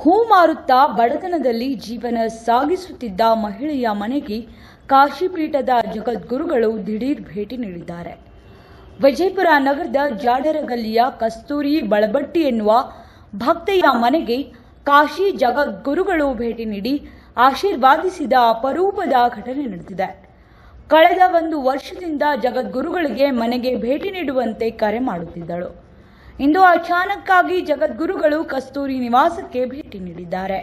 ಹೂ ಮಾರುತ್ತಾ ಬಡತನದಲ್ಲಿ ಜೀವನ ಸಾಗಿಸುತ್ತಿದ್ದ ಮಹಿಳೆಯ ಮನೆಗೆ ಕಾಶಿಪೀಠದ ಜಗದ್ಗುರುಗಳು ದಿಢೀರ್ ಭೇಟಿ ನೀಡಿದ್ದಾರೆ. ವಿಜಯಪುರ ನಗರದ ಜಾಡರಗಲ್ಲಿಯ ಕಸ್ತೂರಿ ಬಳಬಟ್ಟಿ ಎನ್ನುವ ಭಕ್ತೆಯ ಮನೆಗೆ ಕಾಶಿ ಜಗದ್ಗುರುಗಳು ಭೇಟಿ ನೀಡಿ ಆಶೀರ್ವಾದಿಸಿದ ಅಪರೂಪದ ಘಟನೆ ನಡೆದಿದೆ. ಕಳೆದ 1 ವರ್ಷದಿಂದ ಜಗದ್ಗುರುಗಳಿಗೆ ಮನೆಗೆ ಭೇಟಿ ನೀಡುವಂತೆ ಕರೆ ಮಾಡುತ್ತಿದ್ದಳು. ಇಂದು ಅಚಾನಕ್ಕಾಗಿ ಜಗದ್ಗುರುಗಳು ಕಸ್ತೂರಿ ನಿವಾಸಕ್ಕೆ ಭೇಟಿ ನೀಡಿದ್ದಾರೆ.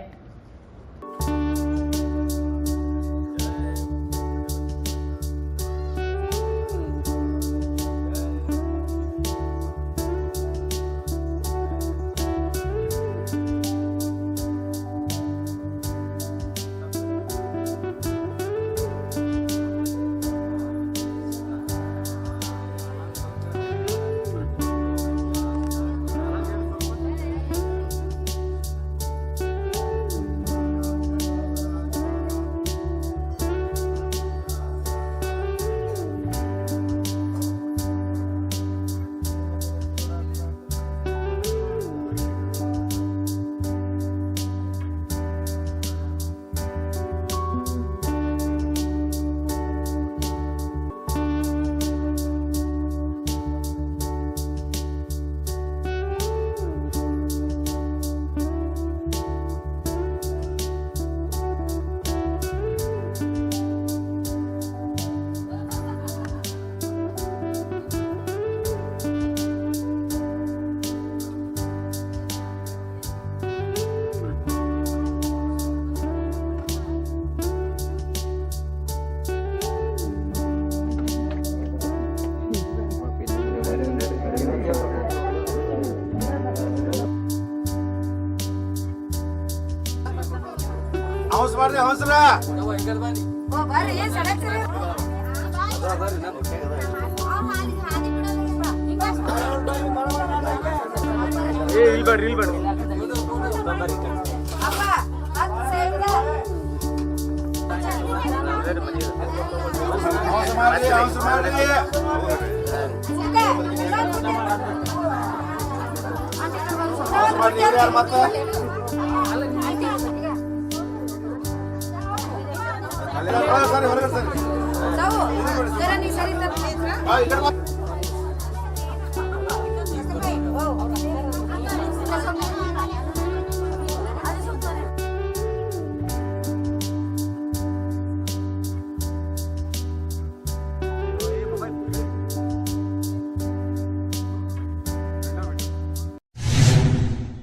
ಹೌಸ್ರಾ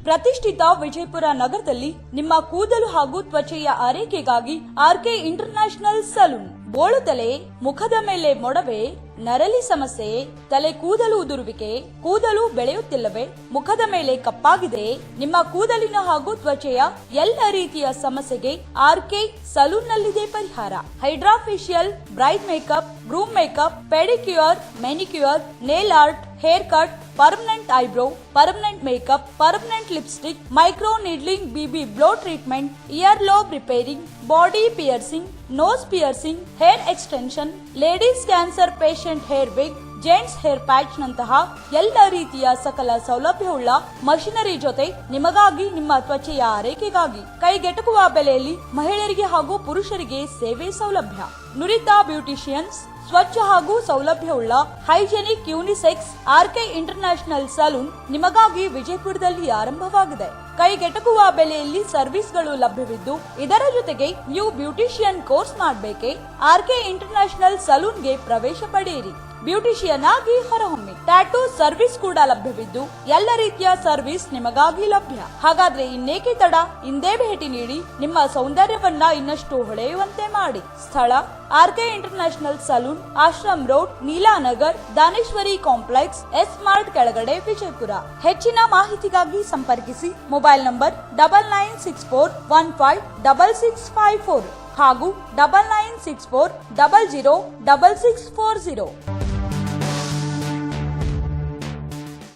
ಪ್ರತಿಷ್ಠಿತ ವಿಜಯಪುರ ನಗರದಲ್ಲಿ ನಿಮ್ಮ ಕೂದಲು ಹಾಗೂ ತ್ವಚೆಯ ಆರೈಕೆಗಾಗಿ ಆರ್ಕೆ ಇಂಟರ್ನ್ಯಾಷನಲ್ ಸಲೂನ್. ಬೋಳು ತಲೆ, ಮುಖದ ಮೇಲೆ ಮೊಡವೆ, ನರಳಿ ಸಮಸ್ಯೆ, ತಲೆ ಕೂದಲು ಉದುರುವಿಕೆ, ಕೂದಲು ಬೆಳೆಯುತ್ತಿಲ್ಲವೇ, ಮುಖದ ಮೇಲೆ ಕಪ್ಪಾಗಿದೆ, ನಿಮ್ಮ ಕೂದಲಿನ ಹಾಗೂ ತ್ವಚೆಯ ಎಲ್ಲ ರೀತಿಯ ಸಮಸ್ಯೆಗೆ ಆರ್ಕೆ ಸಲೂನ್ ನಲ್ಲಿದೆ ಪರಿಹಾರ. Hydra facial, bride makeup, groom makeup, pedicure, manicure, nail art, hair cut, permanent eyebrow, permanent makeup, permanent lipstick, micro needling, BB glow treatment, ear lobe repairing, body piercing, nose piercing, hair extension, ladies cancer patient hair wig, gents hair patch ನಂತಹ ಎಲ್ಲ ರೀತಿಯ ಸಕಲ ಸೌಲಭ್ಯವುಳ್ಳ machinery ಜೊತೆ ನಿಮಗಾಗಿ ನಿಮ್ಮ ತ್ವಚೆಯ ಆರೈಕೆಗಾಗಿ ಕೈಗೆಟಕುವ ಬೆಲೆಯಲ್ಲಿ ಮಹಿಳೆಯರಿಗೆ ಹಾಗೂ ಪುರುಷರಿಗೆ ಸೇವೆ ಸೌಲಭ್ಯ. ನುರಿತ ಬ್ಯೂಟಿಷಿಯನ್ಸ್, ಸ್ವಚ್ಛ ಹಾಗೂ ಸೌಲಭ್ಯವುಳ್ಳ hygienic unisex RK International Salon ನಿಮಗಾಗಿ ವಿಜಯಪುರದಲ್ಲಿ ಆರಂಭವಾಗಿದೆ. ಕೈಗೆಟಕುವ ಬೆಲೆಯಲ್ಲಿ ಸರ್ವಿಸ್ಗಳು ಲಭ್ಯವಿದ್ದು ಇದರ ಜೊತೆಗೆ ನೀವು ಬ್ಯೂಟಿಷಿಯನ್ ಕೋರ್ಸ್ ಮಾಡಬೇಕೆ? ಆರ್ಕೆ ಇಂಟರ್ನ್ಯಾಷನಲ್ ಸಲೂನ್ಗೆ ಪ್ರವೇಶ ಪಡೆಯಿರಿ. ಬ್ಯೂಟಿಷಿಯನ್ ಆಗಿ ಹೊರಹೊಮ್ಮಿ. ಟ್ಯಾಟೂ ಸರ್ವಿಸ್ ಕೂಡ ಲಭ್ಯವಿದ್ದು ಎಲ್ಲ ರೀತಿಯ ಸರ್ವಿಸ್ ನಿಮಗಾಗಿ ಲಭ್ಯ. ಹಾಗಾದ್ರೆ ಇನ್ನೇಕೆ ತಡ? ಇಂದೇ ಭೇಟಿ ನೀಡಿ ನಿಮ್ಮ ಸೌಂದರ್ಯವನ್ನ ಇನ್ನಷ್ಟು ಹೊಳೆಯುವಂತೆ ಮಾಡಿ. ಸ್ಥಳ RK International Salon, Ashram Road, Neelanagar, Daneshwari complex, S Mart ಕೆಳಗಡೆ, ವಿಜಯಪುರ. ಹೆಚ್ಚಿನ ಮಾಹಿತಿಗಾಗಿ ಸಂಪರ್ಕಿಸಿ. ಮೊಬೈಲ್ ನಂಬರ್ 9964156654 ಹಾಗೂ 9964006640.